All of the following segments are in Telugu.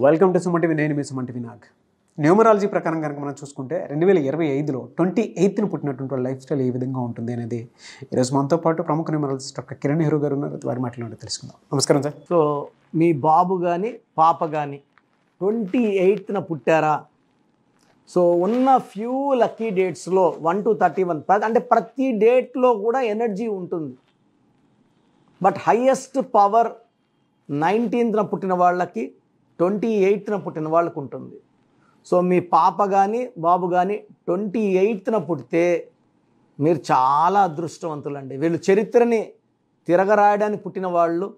Welcome to Suman TV. నేను మీ సుమన్ టీవీ నాగ్. న్యూమరాలజీ ప్రకారం కనుక మనం చూసుకుంటే 2025లో 28న పుట్టినటువంటి లైఫ్ స్టైల్ ఏ విధంగా ఉంటుంది అనేది ఈరోజు మనతో పాటు ప్రముఖ న్యూమరాలజిస్ట్ డాక్టర్ కిరణ్ నెహ్రూ గారు ఉన్నారు. వారి మాటలు తెలుసుకుందాం. నమస్కారం సార్. సో మీ బాబు కానీ పాప కానీ 28న పుట్టారా? సో ఉన్న ఫ్యూ లక్కీ డేట్స్లో 1 to 31 అంటే ప్రతి డేట్లో కూడా ఎనర్జీ ఉంటుంది. బట్ హయ్యెస్ట్ పవర్ 19న పుట్టిన వాళ్ళకి 28న పుట్టిన వాళ్ళకు ఉంటుంది. సో మీ పాప కానీ బాబు కానీ 28న పుడితే మీరు చాలా అదృష్టవంతులండి. వీళ్ళు చరిత్రని తిరగరాయడానికి పుట్టిన వాళ్ళు,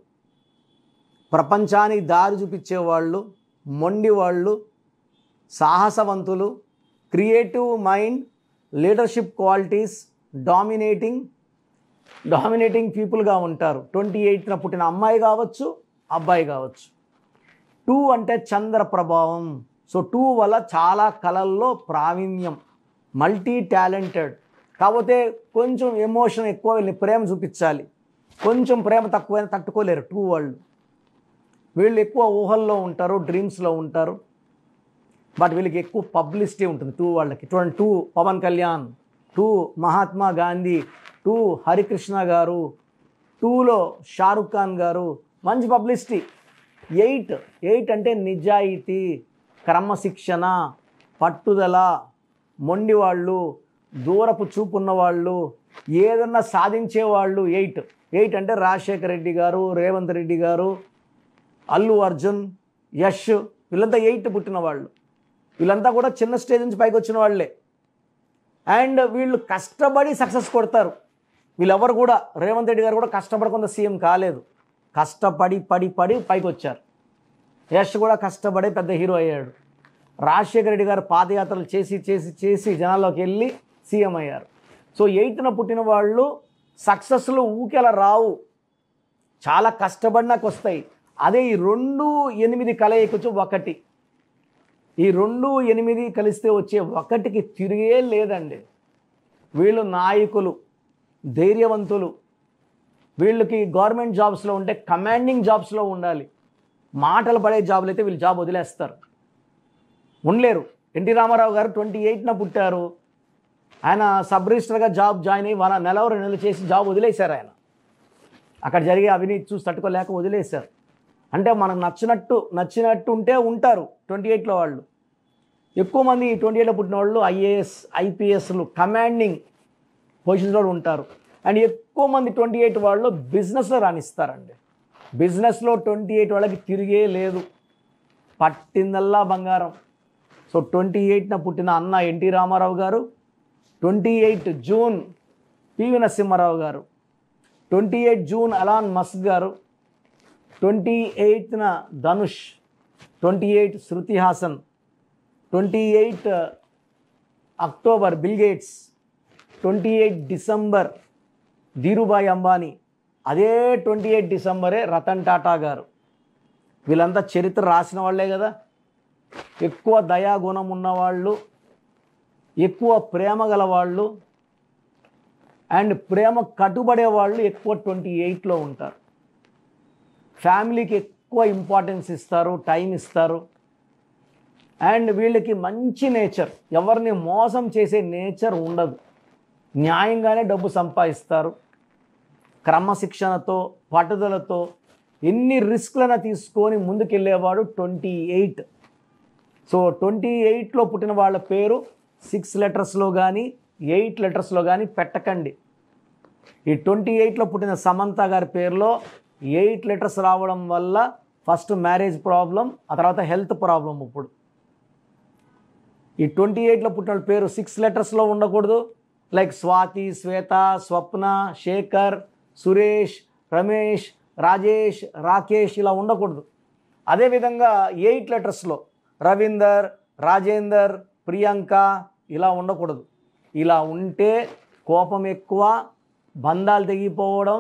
ప్రపంచానికి దారి చూపించేవాళ్ళు, మొండి వాళ్ళు, సాహసవంతులు, creative mind, leadership qualities, dominating పీపుల్గా ఉంటారు. 28న పుట్టిన అమ్మాయి కావచ్చు, అబ్బాయి కావచ్చు. 2 అంటే చంద్ర ప్రభావం. సో 2 వల్ల చాలా కళల్లో ప్రావీణ్యం, మల్టీ టాలెంటెడ్. కాకపోతే కొంచెం ఎమోషన్ ఎక్కువ, వీళ్ళని ప్రేమ చూపించాలి. కొంచెం ప్రేమ తక్కువైనా తట్టుకోలేరు 2 వాళ్ళు. వీళ్ళు ఎక్కువ ఊహల్లో ఉంటారు, డ్రీమ్స్లో ఉంటారు. బట్ వీళ్ళకి ఎక్కువ పబ్లిసిటీ ఉంటుంది 2 వాళ్ళకి. చూడండి, 2 పవన్ కళ్యాణ్, 2 మహాత్మా గాంధీ, 2 హరికృష్ణ గారు, 2లో షారుఖ్ ఖాన్ గారు, మంచి పబ్లిసిటీ. 8 అంటే నిజాయితీ, క్రమశిక్షణ, పట్టుదల, మొండివాళ్ళు, దూరపు చూపున్నవాళ్ళు, ఏదన్నా సాధించేవాళ్ళు. 8 అంటే రాజశేఖర రెడ్డి గారు, రేవంత్ రెడ్డి గారు, అల్లు అర్జున్, యష్, వీళ్ళంతా 8 పుట్టిన వాళ్ళు. వీళ్ళంతా కూడా చిన్న స్టేజ్ నుంచి పైకి వచ్చిన వాళ్ళే. అండ్ వీళ్ళు కష్టపడి సక్సెస్ కొడతారు. వీళ్ళెవరు కూడా, రేవంత్ రెడ్డి గారు కూడా కష్టపడకుండా సీఎం కాలేదు, కష్టపడి పైకి వచ్చారు. యష్ కూడా కష్టపడి పెద్ద హీరో అయ్యాడు. రాజశేఖర రెడ్డి గారు పాదయాత్రలు చేసి జనాల్లోకి వెళ్ళి సీఎం అయ్యారు. సో 8న పుట్టిన వాళ్ళు సక్సెస్లు ఊకేలా రావు, చాలా కష్టపడినాక వస్తాయి. అదే ఈ 2, 8 కలయికొచ్చు 1. ఈ 2, 8 కలిస్తే వచ్చే 1కి తిరిగే లేదండి. వీళ్ళు నాయకులు, ధైర్యవంతులు. వీళ్ళకి గవర్నమెంట్ జాబ్స్లో ఉంటే కమాండింగ్ జాబ్స్లో ఉండాలి. మాటలు పడే జాబులు అయితే వీళ్ళు జాబ్ వదిలేస్తారు, ఉండలేరు. ఎన్టీ రామారావు గారు 28న పుట్టారు. ఆయన సబ్ రిజిస్టర్గా జాబ్ జాయిన్ అయ్యి 1 నెల 2 నెలలు చేసి జాబ్ వదిలేశారు. ఆయన అక్కడ జరిగే అవినీతి చూసి తట్టుకోలేక వదిలేశారు. అంటే మనకు నచ్చినట్టు ఉంటే ఉంటారు 28లో వాళ్ళు. ఎక్కువ మంది 28లో పుట్టిన వాళ్ళు IAS, IPSలు, కమాండింగ్ పొజిషన్స్లో ఉంటారు. అండ్ ఎక్కువ మంది 28 వాళ్ళు బిజినెస్లో రాణిస్తారండి. బిజినెస్లో 28 వాళ్ళకి తిరిగే లేదు, పట్టిందల్లా బంగారం. సో 28న పుట్టిన అన్న ఎన్టీ రామారావు గారు, 28 జూన్ పివి నరసింహారావు గారు, 28 జూన్ ఎలాన్ మస్క్ గారు, 28న Dhanush, 28 Shruti Haasan, 28 October Bill Gates, 28 December Dhirubhai Ambani, అదే 28 డిసెంబరే రతన్ టాటా గారు. వీళ్ళంతా చరిత్ర రాసిన వాళ్ళే కదా. ఎక్కువ దయాగుణం ఉన్నవాళ్ళు, ఎక్కువ ప్రేమ గల వాళ్ళు, అండ్ ప్రేమ కట్టుబడే వాళ్ళు ఎక్కువ 28లో ఉంటారు. ఫ్యామిలీకి ఎక్కువ ఇంపార్టెన్స్ ఇస్తారు, టైం ఇస్తారు. అండ్ వీళ్ళకి మంచి నేచర్, ఎవరిని మోసం చేసే నేచర్ ఉండదు. న్యాయంగానే డబ్బు సంపాదిస్తారు. క్రమశిక్షణతో, పట్టుదలతో ఎన్ని రిస్క్లను తీసుకొని ముందుకెళ్ళేవాడు 28. సో 28లో పుట్టిన వాళ్ళ పేరు 6 లెటర్స్లో కానీ 8 లెటర్స్లో కానీ పెట్టకండి. ఈ 28లో పుట్టిన సమంత గారి పేరులో 8 లెటర్స్ రావడం వల్ల ఫస్ట్ మ్యారేజ్ ప్రాబ్లం, ఆ తర్వాత హెల్త్ ప్రాబ్లం. ఇప్పుడు ఈ 28లో పుట్టిన పేరు 6 లెటర్స్లో ఉండకూడదు. లైక్ స్వాతి, శ్వేత, స్వప్న, శేఖర్, సురేష్, రమేష్, రాజేష్, రాకేష్ ఇలా ఉండకూడదు. అదేవిధంగా 8 లెటర్స్లో రవీందర్, రాజేందర్, ప్రియాంక ఇలా ఉండకూడదు. ఇలా ఉంటే కోపం ఎక్కువ, బంధాలు తెగిపోవడం,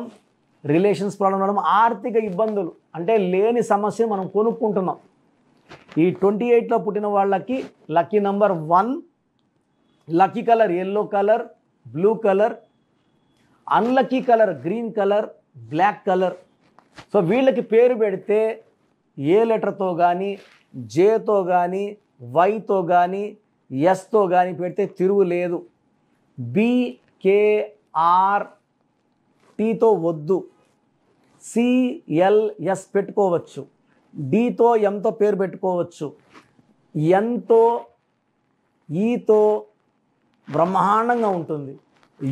రిలేషన్స్ ప్రాబ్లం ఉండడం, ఆర్థిక ఇబ్బందులు, అంటే లేని సమస్య మనం కొనుక్కుంటున్నాం. ఈ 28లో పుట్టిన వాళ్ళకి lucky number 1, lucky colour yellow colour, blue colour, unlucky colour green colour, black colour. So వీళ్ళకి పేరు పెడితే ఏ లెటర్తో కానీ జేతో కానీ వైతో కానీ ఎస్తో కానీ పెడితే తిరుగులేదు. బికేఆర్ టీతో వద్దు. సిఎల్ఎస్ పెట్టుకోవచ్చు. డితో ఎంతో పేరు పెట్టుకోవచ్చు. ఎన్తో ఈతో బ్రహ్మాండంగా ఉంటుంది.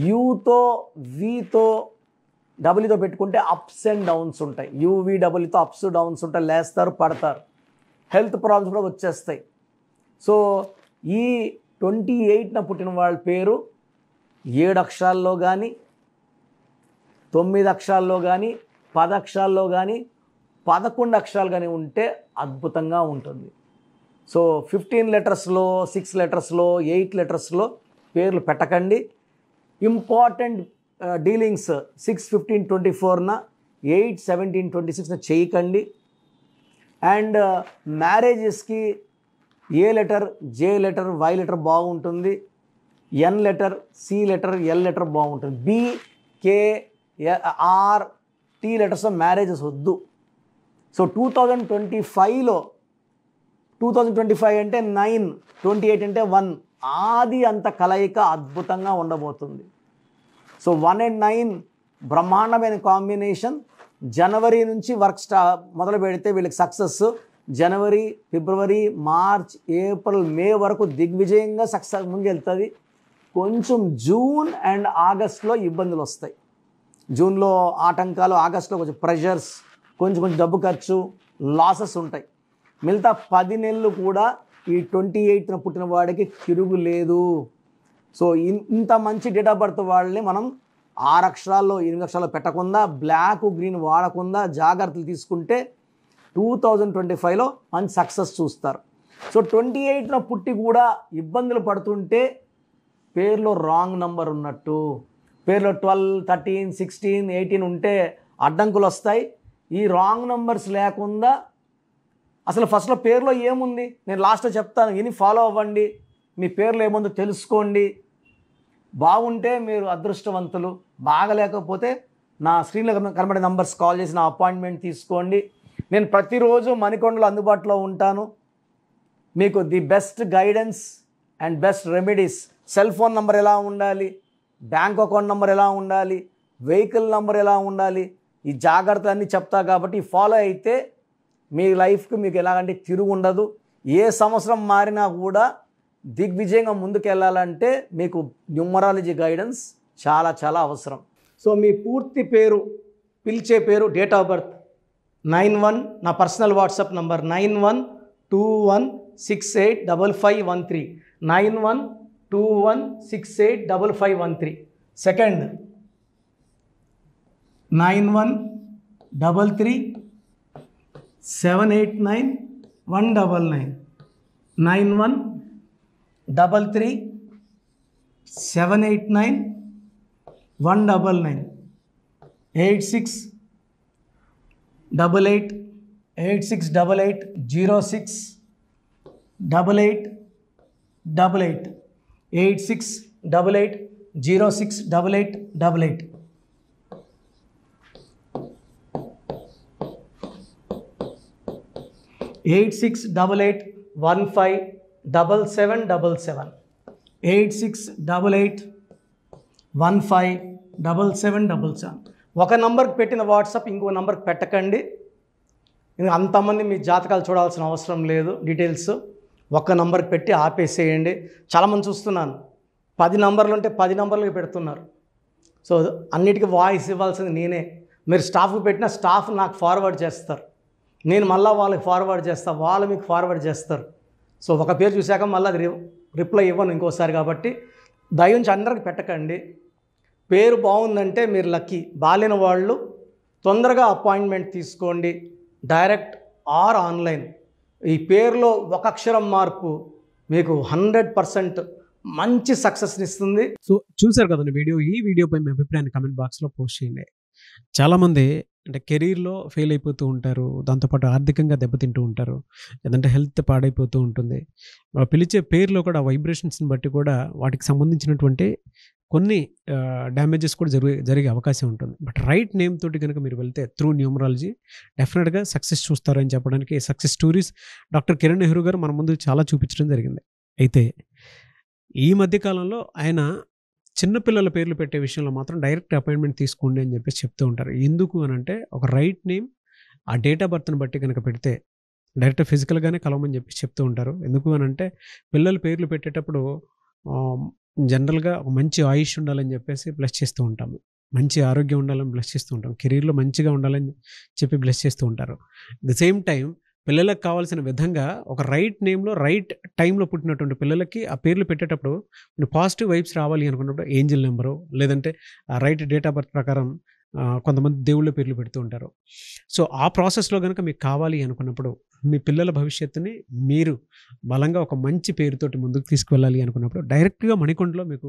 యూతో వీతో డబ్ల్యూతో పెట్టుకుంటే అప్స్ అండ్ డౌన్స్ ఉంటాయి. యూవీడబ్ల్యూతో అప్స్ డౌన్స్ ఉంటాయి, లేస్తారు పడతారు, హెల్త్ ప్రాబ్లమ్స్ కూడా వచ్చేస్తాయి. సో ఈ 28న పుట్టిన వాళ్ళ పేరు 7 అక్షరాల్లో కానీ 9 అక్షరాల్లో కానీ 10 అక్షరాల్లో కానీ 11 అక్షరాలు కానీ ఉంటే అద్భుతంగా ఉంటుంది. సో 15 లెటర్స్లో 6 లెటర్స్లో 8 లెటర్స్లో పేర్లు పెట్టకండి. ఇంపార్టెంట్ డీలింగ్స్ 6-15-24న 8-17-26న చేయకండి. అండ్ మ్యారేజెస్కి A letter, J letter, Y letter బాగుంటుంది. N letter, C letter, L letter బాగుంటుంది. బి, కే, ఆర్, టీ లెటర్స్లో మ్యారేజెస్ వద్దు. సో 2025లో 2025 అంటే 9, 28 అంటే 1, ఆది అంత కలయిక అద్భుతంగా ఉండబోతుంది. సో 1 and 9 బ్రహ్మాండమైన కాంబినేషన్. జనవరి నుంచి వర్క్ మొదలు పెడితే వీళ్ళకి సక్సెస్. జనవరి, ఫిబ్రవరి, మార్చ్, ఏప్రిల్, మే వరకు దిగ్విజయంగా సక్సెస్ ముందుకెళ్తుంది. కొంచెం జూన్ అండ్ ఆగస్ట్లో ఇబ్బందులు వస్తాయి. జూన్లో ఆటంకాలు, ఆగస్ట్లో కొంచెం ప్రెషర్స్, కొంచెం డబ్బు ఖర్చు, లాసెస్ ఉంటాయి. మిగతా 10 నెలలు కూడా ఈ 28న పుట్టిన వాడికి తిరుగు లేదు. సో ఇంత మంచి డేట్ ఆఫ్ బర్త్ వాళ్ళని మనం 6 అక్షరాల్లో 8 అక్షరాల్లో పెట్టకుండా, బ్లాక్ గ్రీన్ వాడకుండా జాగ్రత్తలు తీసుకుంటే 2025లో మంచి సక్సెస్ చూస్తారు. సో 28న పుట్టి కూడా ఇబ్బందులు పడుతుంటే పేరులో రాంగ్ నంబర్ ఉన్నట్టు. పేరులో 12, 13, 16, 18 ఉంటే అడ్డంకులు వస్తాయి. ఈ రాంగ్ నంబర్స్ లేకుండా అసలు ఫస్ట్లో పేరులో ఏముంది నేను లాస్ట్లో చెప్తాను, విని ఫాలో అవ్వండి. మీ పేరులో ఏముందో తెలుసుకోండి. బాగుంటే మీరు అదృష్టవంతులు, బాగలేకపోతే నా స్క్రీన్లో కనబడే నంబర్స్ కాల్ చేసి నా అపాయింట్మెంట్ తీసుకోండి. నేను ప్రతిరోజు మణికొండలో అందుబాటులో ఉంటాను. మీకు the best guidance and best remedies. Cell phone number ఎలా ఉండాలి, బ్యాంక్ అకౌంట్ నెంబర్ ఎలా ఉండాలి, వెహికల్ నెంబర్ ఎలా ఉండాలి, ఈ జాగ్రత్తలన్నీ చెప్తా. కాబట్టి ఫాలో అయితే మీ లైఫ్కి మీకు ఎలాగంటే తిరుగు ఉండదు. ఏ సంవత్సరం మారినా కూడా దిగ్విజయంగా ముందుకెళ్ళాలంటే మీకు న్యూమరాలజీ గైడెన్స్ చాలా చాలా అవసరం. సో మీ పూర్తి పేరు, పిలిచే పేరు, డేట్ ఆఫ్ బర్త్ 91, నా personal WhatsApp number 9121685513, 9121685513. Second 9133789199, 9133789199, 868886880688, 8688068888. Eight six double eight 157777, 8688157777. ఒక నంబర్కి పెట్టిన వాట్సాప్ ఇంకో నంబర్కి పెట్టకండి. అంతమంది మీ జాతకాలు చూడాల్సిన అవసరం లేదు. డీటెయిల్స్ ఒక్క నంబర్కి పెట్టి ఆపేసేయండి. చాలామంది చూస్తున్నాను 10 నంబర్లు ఉంటే 10 నంబర్లకి పెడుతున్నారు. సో అన్నిటికీ వాయిస్ ఇవ్వాల్సింది నేనే. మీరు స్టాఫ్కి పెట్టిన స్టాఫ్ నాకు ఫార్వర్డ్ చేస్తారు, నేను మళ్ళీ వాళ్ళకి ఫార్వర్డ్ చేస్తాను, వాళ్ళు మీకు ఫార్వర్డ్ చేస్తారు. సో ఒక పేరు చూశాక మళ్ళీ అది రిప్లై ఇవ్వను ఇంకోసారి. కాబట్టి దయించి అందరికి పెట్టకండి. పేరు బాగుందంటే మీరు లక్కీ. బాలేని వాళ్ళు తొందరగా అపాయింట్మెంట్ తీసుకోండి, డైరెక్ట్ ఆర్ ఆన్లైన్. ఈ పేరులో ఒక అక్షరం మార్పు మీకు 100% మంచి సక్సెస్ని ఇస్తుంది. సో చూశారు కదండి వీడియో. ఈ వీడియోపై మీ అభిప్రాయాన్ని కమెంట్ బాక్స్లో పోస్ట్ చేయండి. చాలామంది అంటే కెరీర్లో ఫెయిల్ అయిపోతూ ఉంటారు, దాంతోపాటు ఆర్థికంగా దెబ్బతింటూ ఉంటారు, లేదంటే హెల్త్ పాడైపోతూ ఉంటుంది. పిలిచే పేరులో కూడా వైబ్రేషన్స్ని బట్టి కూడా వాటికి సంబంధించినటువంటి కొన్ని డ్యామేజెస్ కూడా జరిగే అవకాశం ఉంటుంది. బట్ రైట్ నేమ్ తోటి కనుక మీరు వెళ్తే త్రూ న్యూమరాలజీ డెఫినెట్గా సక్సెస్ చూస్తారని చెప్పడానికి success stories doctor Kiran Nehru గారు మన ముందు చాలా చూపించడం జరిగింది. అయితే ఈ మధ్యకాలంలో ఆయన చిన్నపిల్లల పేర్లు పెట్టే విషయంలో మాత్రం డైరెక్ట్ అపాయింట్మెంట్ తీసుకోండి అని చెప్పేసి చెప్తూ ఉంటారు. ఎందుకు అని అంటే ఒక రైట్ నేమ్ ఆ డేట్ ఆఫ్ బర్త్ని బట్టి కనుక పెడితే డైరెక్ట్ ఫిజికల్గానే కలవమని చెప్పి చెప్తూ ఉంటారు. ఎందుకు అని అంటే పిల్లల పేర్లు పెట్టేటప్పుడు జనరల్గా ఒక మంచి ఆయుష్ ఉండాలని చెప్పేసి బ్లెస్ చేస్తూ ఉంటాము, మంచి ఆరోగ్యం ఉండాలని బ్లెస్ చేస్తూ ఉంటాం, కెరీర్లో మంచిగా ఉండాలని చెప్పి బ్లెస్ చేస్తూ ఉంటారు. ద సేమ్ టైం పిల్లలకు కావాల్సిన విధంగా ఒక రైట్ నేమ్లో రైట్ టైంలో పుట్టినటువంటి పిల్లలకి ఆ పేర్లు పెట్టేటప్పుడు పాజిటివ్ వైబ్స్ రావాలి అనుకున్నప్పుడు ఏంజిల్ నెంబరు లేదంటే రైట్ డేట్ ఆఫ్ బర్త్ ప్రకారం కొంతమంది దేవుళ్ళ పేర్లు పెడుతూ ఉంటారు. సో ఆ ప్రాసెస్లో కనుక మీకు కావాలి అనుకున్నప్పుడు మీ పిల్లల భవిష్యత్తుని మీరు బలంగా ఒక మంచి పేరుతోటి ముందుకు తీసుకువెళ్ళాలి అనుకున్నప్పుడు డైరెక్ట్గా మణికొండలో మీకు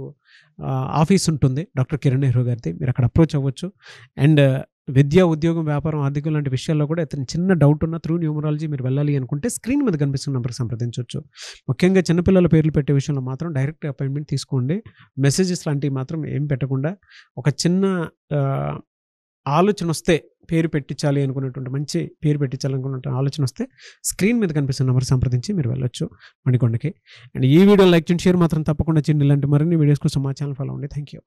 ఆఫీస్ ఉంటుంది డాక్టర్ కిరణ్ నెహ్రూ గారిది. మీరు అక్కడ అప్రోచ్ అవ్వచ్చు. అండ్ విద్య, ఉద్యోగం, వ్యాపారం, ఆర్థికం లాంటి విషయాల్లో కూడా అతను చిన్న డౌట్ ఉన్న త్రూ న్యూమరాలజీ మీరు వెళ్ళాలి అనుకుంటే స్క్రీన్ మీద కనిపిస్తున్న నెంబర్కి సంప్రదించవచ్చు. ముఖ్యంగా చిన్నపిల్లల పేర్లు పెట్టే విషయంలో మాత్రం డైరెక్ట్ అపాయింట్మెంట్ తీసుకోండి. మెసేజెస్ లాంటివి మాత్రం ఏం పెట్టకుండా ఒక చిన్న ఆలోచన వస్తే పేరు పెట్టించాలి అనుకున్నటువంటి మంచి పేరు పెట్టించాలనుకున్న ఆలోచన వస్తే స్క్రీన్ మీద కనిపిస్తున్న నెంబర్ సంప్రదించి మీరు వెళ్ళొచ్చు మణికొండకి. అండ్ ఈ వీడియో లైక్ చేయండి, షేర్ మాత్రం తప్పకుండా చేయండి. ఇలాంటి మరిన్ని వీడియోస్ కోసం మా ఛానల్ ఫాలో అవ్వండి. Thank you.